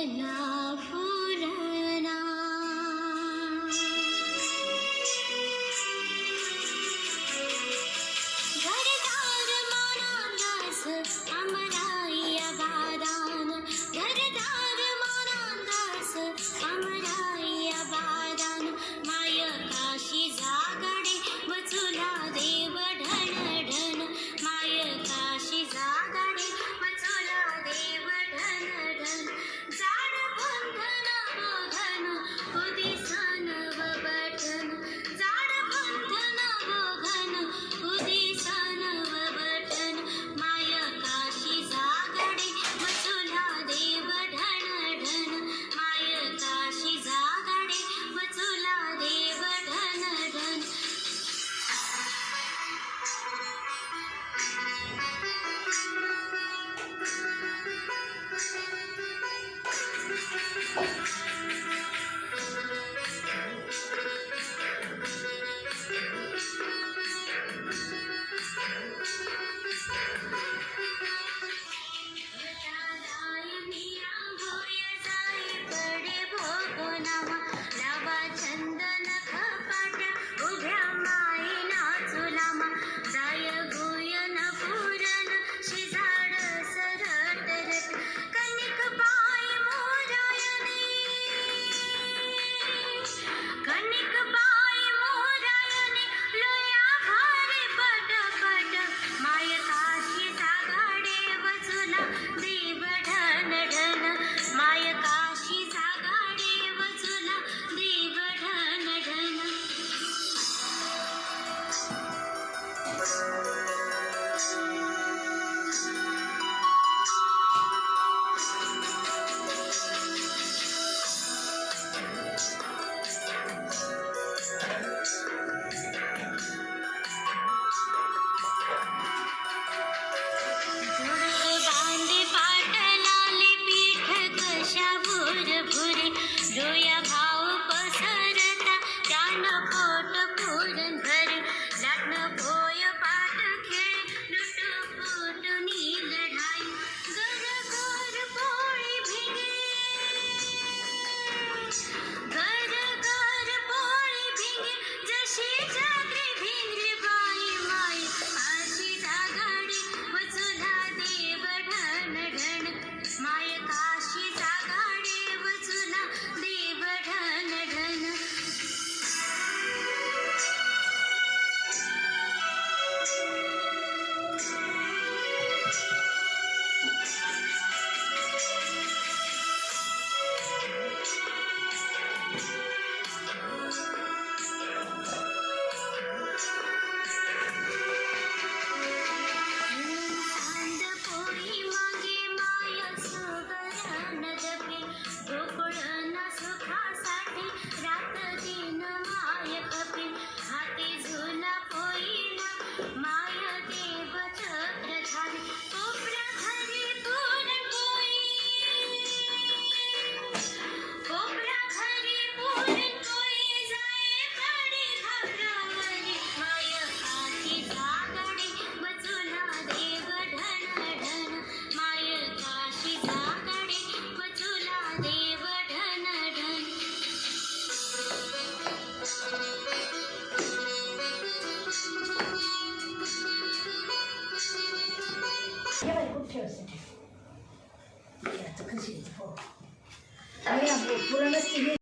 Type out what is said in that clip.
फुलला फुलना. घरदार मानांदास अमराया बादान. घरदार मानांदास अमराया बादान. माय काशी जागडे वचुला देव ढण ढण. माय काशी जागडे वचुला देव ढण ढण. जाड बंधन बोधन उदिसन व बटन. जाड बंधन बोधन उदिसन व बटन. माय काशी जागडे वचुला देव ढण ढण. माय काशी जागडे वचुला देव ढण ढण. डोया भाव पसरता त्यानं पोट पुरण भर. लाटणं पोय पाट खेळ लुटपुट लढाई. घर घर पोळी भिगे. घर घर पोळी भिगे जशी जागरी भिंगरी बाई. माई काशी जागडे वचुला देव ढण ढण. माय काशी जागडे वचुला देव ढण ढण. सांड पोळी मागे माय सुगरण जपे. गोकुळन सुखासाठी रात दिन माय खपे. हाती झुला पोळीला माय देव चक्र धारी. कोपऱ्या घरी पुरणपोळी. कोपऱ्या घरी पुरणपोळी जाये पडी घरावरी. माय काशी जागडे वचुला देव ढण ढण. माय काशी जागडे वचुला देव ढण ढण. पुरणच